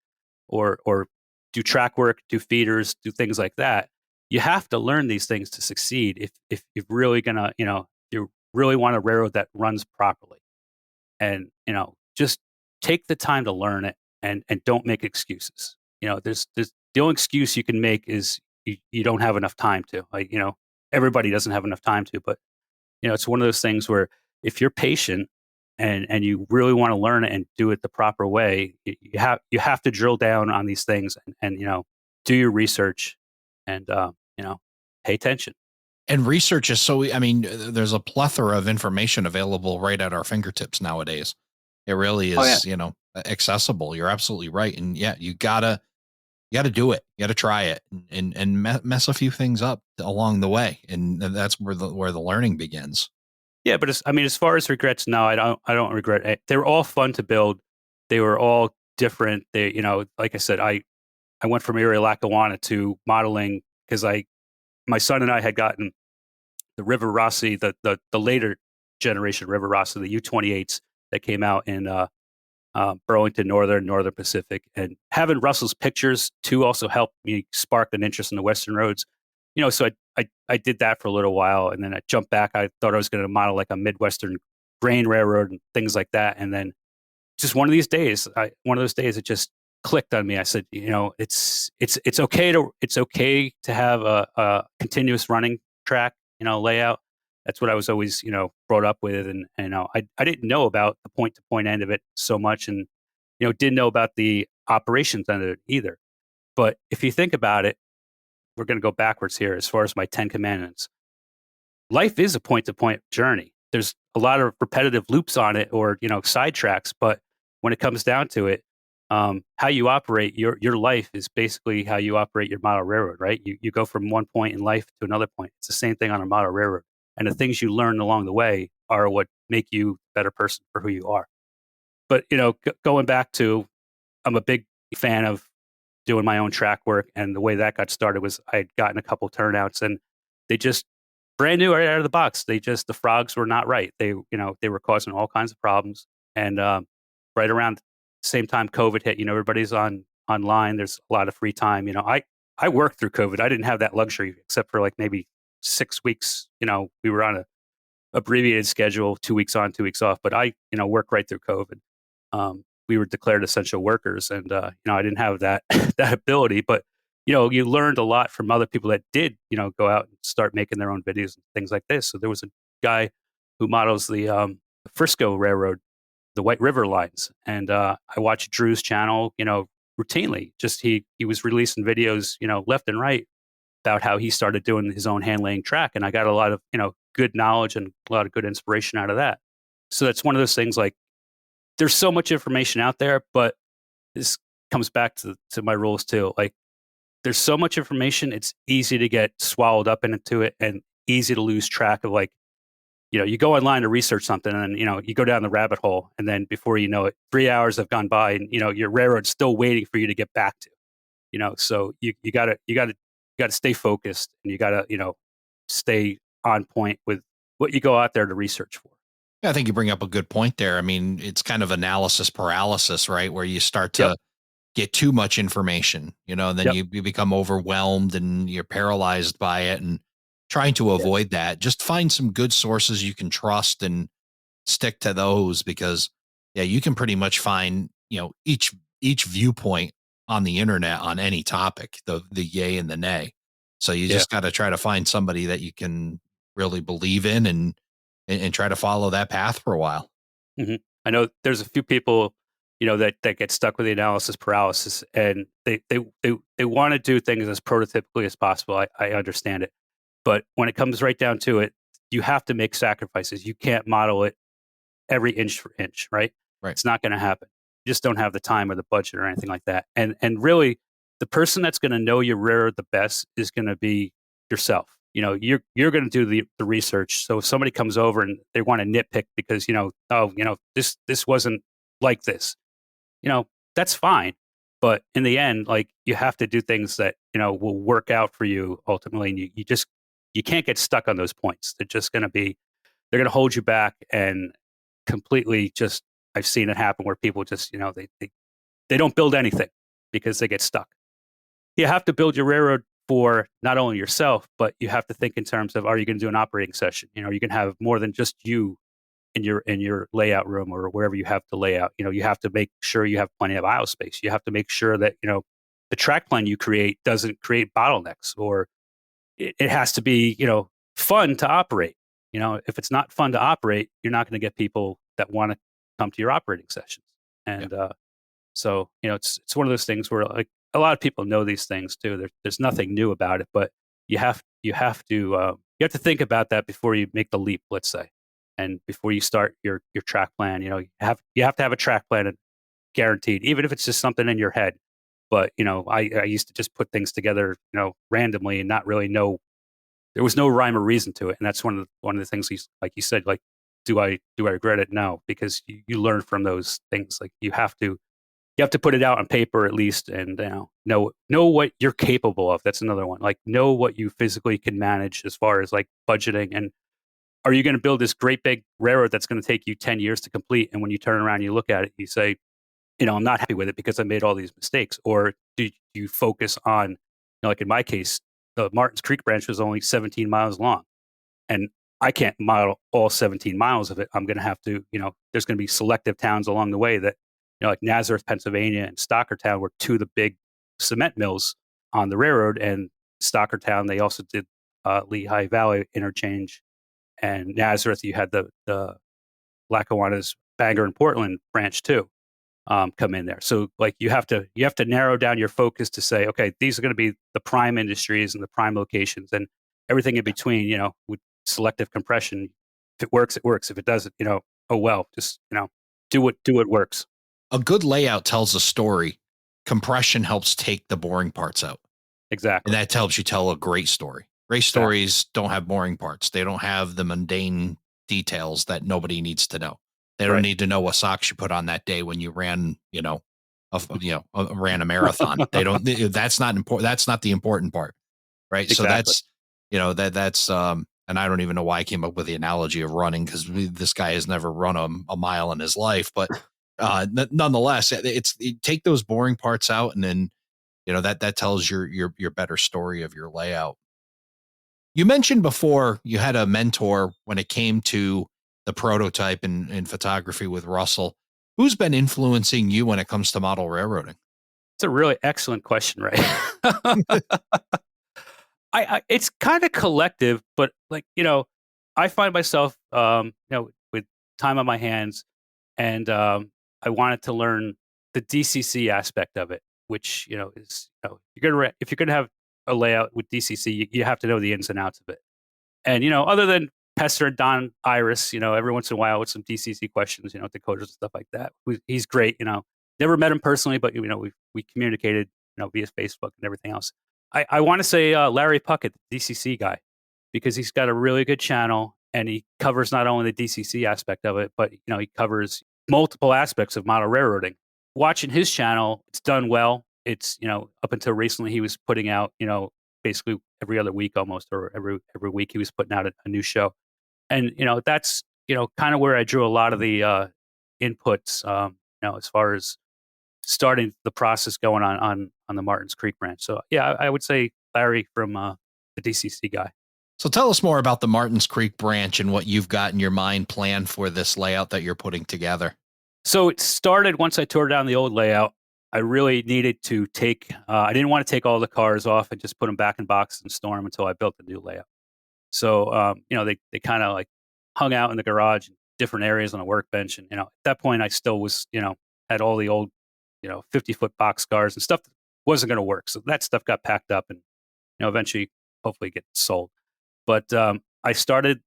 or do track work, do feeders, do things like that. You have to learn these things to succeed if you're really gonna, you really want a railroad that runs properly. And, just take the time to learn it and don't make excuses. There's the only excuse you can make is you don't have enough time to. Like, everybody doesn't have enough time to, but it's one of those things where if you're patient and you really want to learn it and do it the proper way, you have to drill down on these things and do your research and pay attention. And research is so, I mean, there's a plethora of information available right at our fingertips nowadays. It really Oh yeah. is, accessible. You're absolutely right. And yeah, you gotta do it. You gotta try it and mess a few things up along the way. And that's where the learning begins. Yeah, but as far as regrets, no, I don't regret it. They were all fun to build. They were all different. They, like I said, I went from area Lackawanna to modeling because my son and I had gotten the River Rossi, the later generation River Rossi, the U-28s that came out in Burlington Northern Pacific, and having Russell's pictures too also helped me spark an interest in the Western roads. So I did that for a little while, and then I jumped back. I thought I was going to model like a Midwestern grain railroad and things like that, and then just one of those days, it just clicked on me. I said, it's okay to have a continuous running track, layout. That's what I was always, brought up with, and I didn't know about the point to point end of it so much, and didn't know about the operations end of it either. But if you think about it, we're going to go backwards here as far as my 10 commandments. Life is a point to point journey. There's a lot of repetitive loops on it or, side tracks. But when it comes down to it, how you operate your life is basically how you operate your model railroad, right? You go from one point in life to another point. It's the same thing on a model railroad. And the things you learn along the way are what make you a better person for who you are. But, going back to, I'm a big fan of doing my own track work. And the way that got started was I had gotten a couple turnouts and they just brand new right out of the box. The frogs were not right. They were causing all kinds of problems. And right around the same time COVID hit, everybody's online. There's a lot of free time. I worked through COVID. I didn't have that luxury except for like maybe 6 weeks. We were on a abbreviated schedule, 2 weeks on, 2 weeks off. But I, worked right through COVID. We were declared essential workers, and I didn't have that that ability. But you learned a lot from other people that did, go out and start making their own videos and things like this. So there was a guy who models the Frisco Railroad, the White River lines, and I watched Drew's channel, routinely. Just he was releasing videos, left and right about how he started doing his own hand laying track, and I got a lot of good knowledge and a lot of good inspiration out of that. So that's one of those things like there's so much information out there, but this comes back to my rules too. Like there's so much information, it's easy to get swallowed up into it and easy to lose track of like, you go online to research something and you go down the rabbit hole and then before you know it, 3 hours have gone by and your railroad's still waiting for you to get back to. So you gotta stay focused and you gotta, stay on point with what you go out there to research for. Yeah, I think you bring up a good point there. I mean, it's kind of analysis paralysis, right? Where you start Yep. to get too much information, and then Yep. you become overwhelmed and you're paralyzed by it. And trying to Yes. avoid that, just find some good sources you can trust and stick to those because, yeah, you can pretty much find, each viewpoint on the internet on any topic, the yay and the nay. So you Yeah. just got to try to find somebody that you can really believe in and try to follow that path for a while. I know there's a few people, that get stuck with the analysis paralysis, and they want to do things as prototypically as possible. I understand it, but when it comes right down to it, you have to make sacrifices. You can't model it every inch for inch, right? Right. It's not going to happen. You just don't have the time or the budget or anything like that. And really, the person that's going to know your railroad the best is going to be yourself. You're going to do the research. So if somebody comes over and they want to nitpick because this wasn't like this, that's fine. But in the end, like, you have to do things that will work out for you ultimately, and you can't get stuck on those points. They're going to hold you back and completely just. I've seen it happen where people just they don't build anything because they get stuck. You have to build your railroad for not only yourself, but you have to think in terms of, are you going to do an operating session? You can have more than just you in your layout room or wherever you have to lay out. You have to make sure you have plenty of aisle space. You have to make sure that the track plan you create doesn't create bottlenecks, or it has to be fun to operate. If it's not fun to operate, you're not going to get people that want to come to your operating sessions. And so it's one of those things where, like, a lot of people know these things too. There's nothing new about it, but you have to think about that before you make the leap, let's say, and before you start your track plan. You have to have a track plan, guaranteed, even if it's just something in your head. But I used to just put things together randomly and not really know. There was no rhyme or reason to it, and that's one of the things like you said, like, do I regret it? No, because you learn from those things. Like, you have to put it out on paper at least, and know what you're capable of. That's another one. Like, know what you physically can manage as far as, like, budgeting, and are you going to build this great big railroad that's going to take you 10 years to complete? And when you turn around, you look at it, you say, I'm not happy with it because I made all these mistakes. Or do you focus on, like in my case, the Martins Creek branch was only 17 miles long, and I can't model all 17 miles of it. I'm going to have to, there's going to be selective towns along the way that, like Nazareth, Pennsylvania, and Stockertown were two of the big cement mills on the railroad. And Stockertown, they also did Lehigh Valley interchange, and Nazareth, you had the Lackawanna's Bangor and Portland branch too. Come in there. So, like, you have to narrow down your focus to say, okay, these are going to be the prime industries and the prime locations, and everything in between. With selective compression, if it works, it works. If it doesn't, oh well. Just do what works. A good layout tells a story. Compression helps take the boring parts out. Exactly. And that helps you tell a great story. Great stories don't have boring parts. They don't have the mundane details that nobody needs to know. They don't need to know what socks you put on that day when you ran, ran a marathon. They don't. That's not important. That's not the important part, right? Exactly. So that's and I don't even know why I came up with the analogy of running, because this guy has never run a mile in his life. But nonetheless, you take those boring parts out, and then that tells your better story of your layout. You mentioned before you had a mentor when it came to the prototype in photography with Russell. Who's been influencing you when it comes to model railroading? It's a really excellent question, right? It's kind of collective, but, like, I find myself, with time on my hands, and I wanted to learn the DCC aspect of it, which is, if you're gonna have a layout with DCC, you have to know the ins and outs of it. And other than Pester and Don Iris, every once in a while with some DCC questions, Dakotas and stuff like that. He's great. Never met him personally, but we communicated, via Facebook and everything else. I want to say Larry Puckett, the DCC guy, because he's got a really good channel, and he covers not only the DCC aspect of it, but he covers multiple aspects of model railroading. Watching his channel, it's done well. It's up until recently, he was putting out basically every other week almost, or every week he was putting out a new show, and that's kind of where I drew a lot of the inputs, as far as starting the process going on the Martins Creek branch. So yeah, I would say Larry from the DCC guy. So tell us more about the Martins Creek branch and what you've got in your mind planned for this layout that you're putting together. So it started once I tore down the old layout. I really needed to take, I didn't want to take all the cars off and just put them back in boxes and store them until I built the new layout. So, they kind of, like, hung out in the garage in different areas on a workbench. And, at that point I still was, had all the old, 50-foot boxcars and stuff that wasn't going to work. So that stuff got packed up and, eventually, hopefully get sold. But I started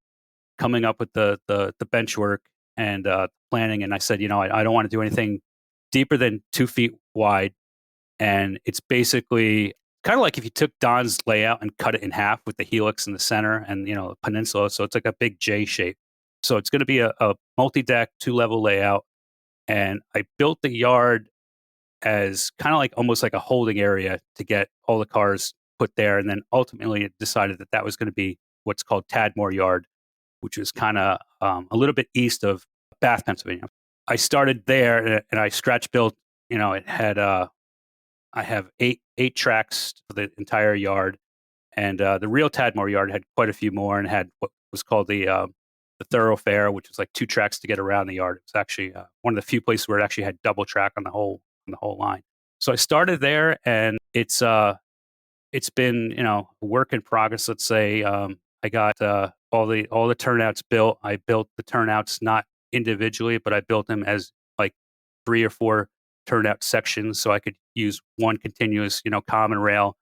coming up with the bench work and planning, and I said, I don't want to do anything deeper than 2 feet wide. And it's basically kind of like if you took Don's layout and cut it in half with the helix in the center and, the peninsula. So it's like a big J shape. So it's going to be a multi-deck, 2-level layout. And I built the yard as kind of like almost like a holding area to get all the cars put there. And then ultimately it decided that that was going to be what's called Tadmore Yard, which is kind of a little bit east of Bath, Pennsylvania. I started there and I scratch built, it had, I have eight tracks for the entire yard. And the real Tadmore Yard had quite a few more and had what was called the thoroughfare, which was like 2 tracks to get around the yard. It's actually one of the few places where it actually had double track on the whole line. So I started there, and it's been a work in progress. Let's say I got all the turnouts built. I built the turnouts not individually, but I built them as like 3 or 4 turnout sections, so I could use one continuous common rail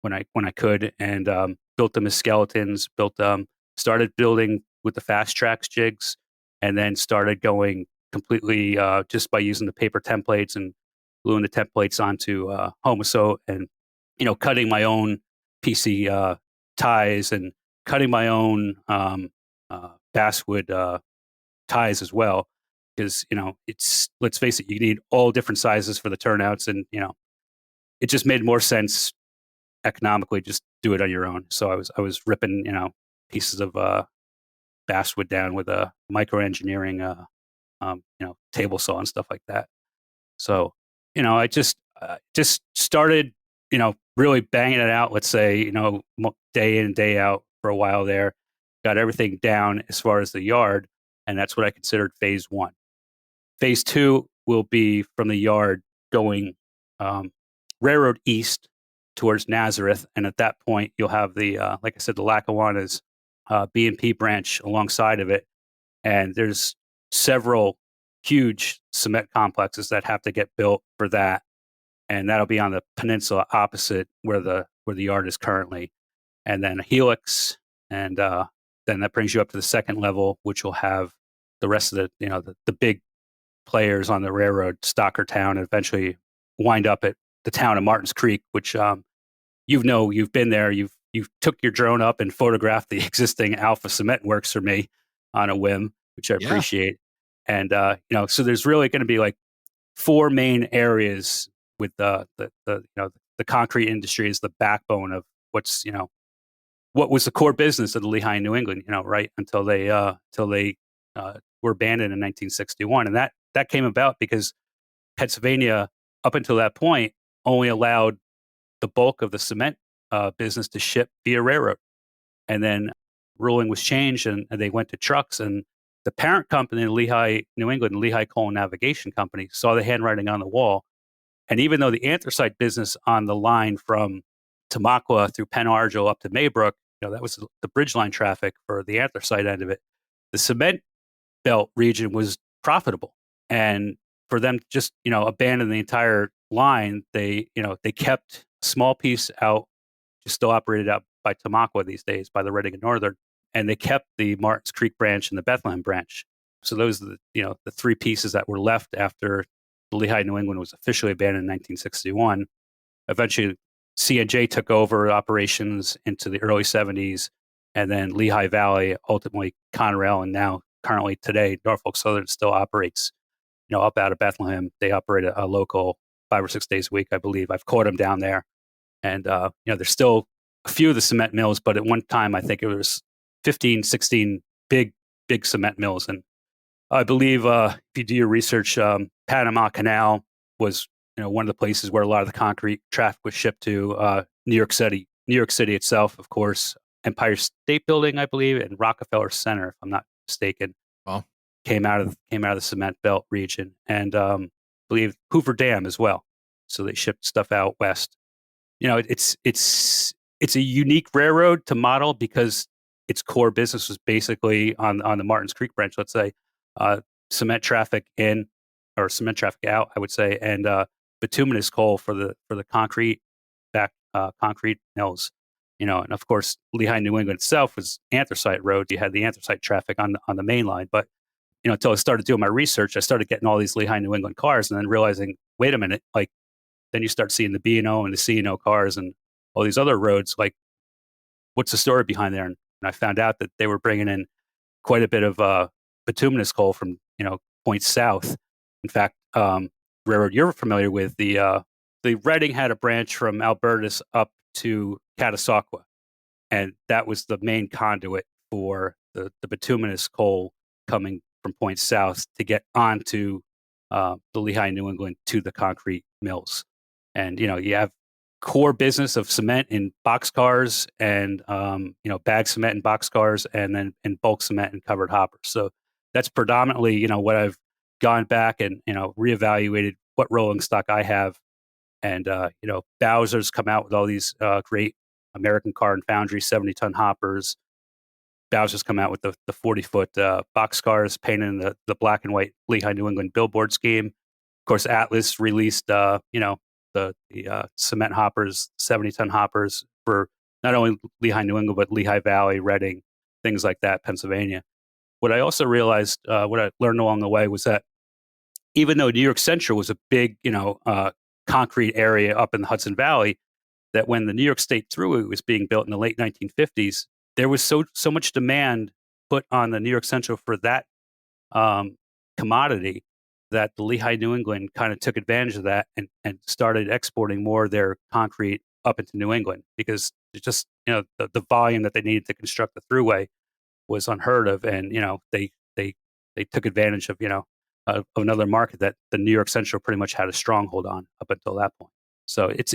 when I could, and built them as skeletons. Started building with the fast tracks jigs, and then started going completely just by using the paper templates and gluing the templates onto Homoso, and cutting my own PC ties and cutting my own basswood ties as well, because it's, let's face it, you need all different sizes for the turnouts, and it just made more sense economically just do it on your own. So I was ripping pieces of basswood down with a micro engineering table saw and stuff like that. So I just started really banging it out. Let's say day in and day out for a while there. Got everything down as far as the yard, and that's what I considered phase 1. Phase 2 will be from the yard going railroad east towards Nazareth, and at that point you'll have the like I said, the Lackawanna's B&P branch alongside of it, and there's several huge cement complexes that have to get built for that, and that'll be on the peninsula opposite where the yard is currently, and then a helix, and then that brings you up to the second level, which will have the rest of the big players on the railroad, Stockertown, and eventually wind up at the town of Martins Creek, which you've been there. You've took your drone up and photographed the existing Alpha Cement Works for me on a whim, which I appreciate. And so there's really going to be like 4 main areas with the concrete industry is the backbone of what's what was the core business of the Lehigh and New England, right until they were abandoned in 1961, and that came about because Pennsylvania, up until that point, only allowed the bulk of the cement business to ship via railroad. And then ruling was changed, and they went to trucks. And the parent company, Lehigh, New England, Lehigh Coal and Navigation Company, saw the handwriting on the wall. And even though the anthracite business on the line from Tamaqua through Penn Argyl up to Maybrook, that was the bridge line traffic for the anthracite end of it, the cement belt region was profitable. And for them to just abandon the entire line, they kept a small piece out, just still operated out by Tamaqua these days, by the Reading and Northern, and they kept the Martins Creek branch and the Bethlehem branch. So those are the 3 pieces that were left after the Lehigh New England was officially abandoned in 1961. Eventually, C&J took over operations into the early 70s, and then Lehigh Valley, ultimately Conrail, and now currently today Norfolk Southern still operates up out of Bethlehem. They operate a local 5 or 6 days a week, I believe. I've caught them down there. And, there's still a few of the cement mills, but at one time, I think it was 15, 16 big cement mills. And I believe if you do your research, Panama Canal was, one of the places where a lot of the concrete traffic was shipped to. New York City itself, of course, Empire State Building, I believe, and Rockefeller Center, if I'm not mistaken. Well, came out of the cement belt region, and I believe Hoover Dam as well. So they shipped stuff out west. It's a unique railroad to model because its core business was basically on the Martins Creek branch. Let's say cement traffic in, or cement traffic out, I would say, and bituminous coal for the concrete mills. And of course, Lehigh, New England itself was anthracite road. You had the anthracite traffic on the main line, but until I started doing my research, I started getting all these Lehigh, New England cars, and then realizing, wait a minute, like then you start seeing the B&O and the C&O cars and all these other roads. Like, what's the story behind there? And I found out that they were bringing in quite a bit of bituminous coal from points south. In fact, railroad you're familiar with, the Reading had a branch from Albertus up to Catasauqua, and that was the main conduit for the bituminous coal coming from points south to get onto the Lehigh, New England, to the concrete mills. And you have core business of cement in boxcars and bag cement in boxcars, and then in bulk cement and covered hoppers. So that's predominantly what I've gone back and reevaluated what rolling stock I have. And Bowser's come out with all these great American Car and Foundry 70-ton hoppers. Bowser's come out with the 40-foot boxcars painted in the black and white Lehigh, New England billboard scheme. Of course, Atlas released the cement hoppers, 70-ton hoppers for not only Lehigh, New England, but Lehigh Valley, Reading, things like that, Pennsylvania. What I also realized, what I learned along the way, was that even though New York Central was a big, concrete area up in the Hudson Valley, that when the New York State Thruway was being built in the late 1950s, there was so much demand put on the New York Central for that commodity that the Lehigh, New England kind of took advantage of that and started exporting more of their concrete up into New England, because it's just, the volume that they needed to construct the Thruway was unheard of. And, they took advantage of, of another market that the New York Central pretty much had a stronghold on up until that point. So it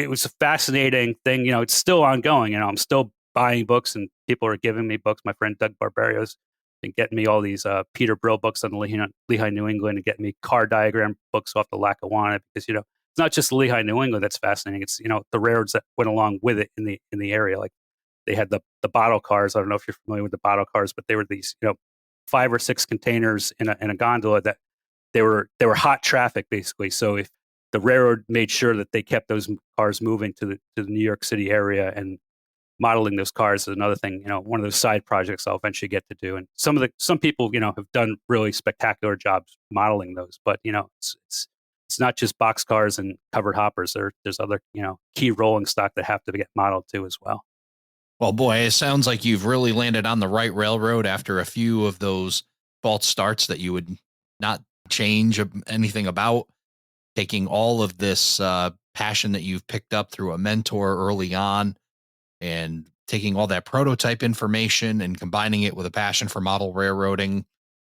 was a fascinating thing. It's still ongoing. I'm still buying books, and people are giving me books. My friend Doug Barbario's been getting me all these Peter Brill books on the Lehigh, New England, and getting me car diagram books off the Lackawanna, because it's not just the Lehigh, New England that's fascinating. It's the railroads that went along with it in the area. Like, they had the bottle cars. I don't know if you're familiar with the bottle cars, but they were these 5 or 6 containers in a gondola that they were hot traffic, basically. So if the railroad made sure that they kept those cars moving to the New York City area, and modeling those cars is another thing, one of those side projects I'll eventually get to do. And some people, have done really spectacular jobs modeling those, but it's not just box cars and covered hoppers. There's other, key rolling stock that have to get modeled too as well. Well, boy, it sounds like you've really landed on the right railroad after a few of those false starts that you would not change anything about. Taking all of this passion that you've picked up through a mentor early on, and taking all that prototype information and combining it with a passion for model railroading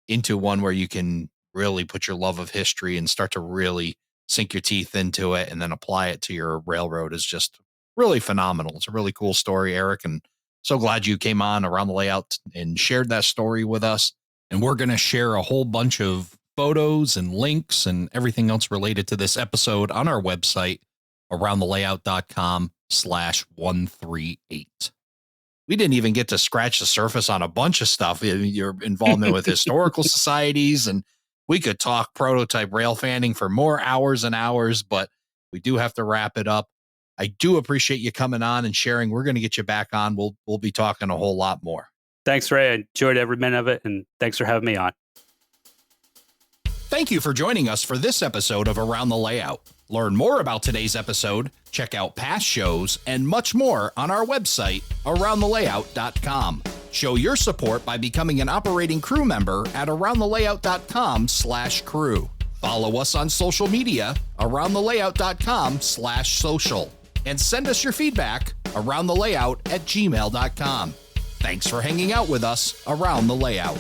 into one where you can really put your love of history and start to really sink your teeth into it and then apply it to your railroad is just really phenomenal. It's a really cool story, Erik, and so glad you came on Around the Layout and shared that story with us. And we're going to share a whole bunch of photos and links and everything else related to this episode on our website, aroundthelayout.com/138. We didn't even get to scratch the surface on a bunch of stuff. Your involvement with historical societies, and we could talk prototype rail fanning for more hours and hours, but we do have to wrap it up. I do appreciate you coming on and sharing. We're going to get you back on. We'll be talking a whole lot more. Thanks, Ray. I enjoyed every minute of it, and thanks for having me on. Thank you for joining us for this episode of Around the Layout. Learn more about today's episode, check out past shows, and much more on our website, aroundthelayout.com. Show your support by becoming an operating crew member at aroundthelayout.com/crew. Follow us on social media, aroundthelayout.com/social. And send us your feedback, aroundthelayout@gmail.com. Thanks for hanging out with us around the layout.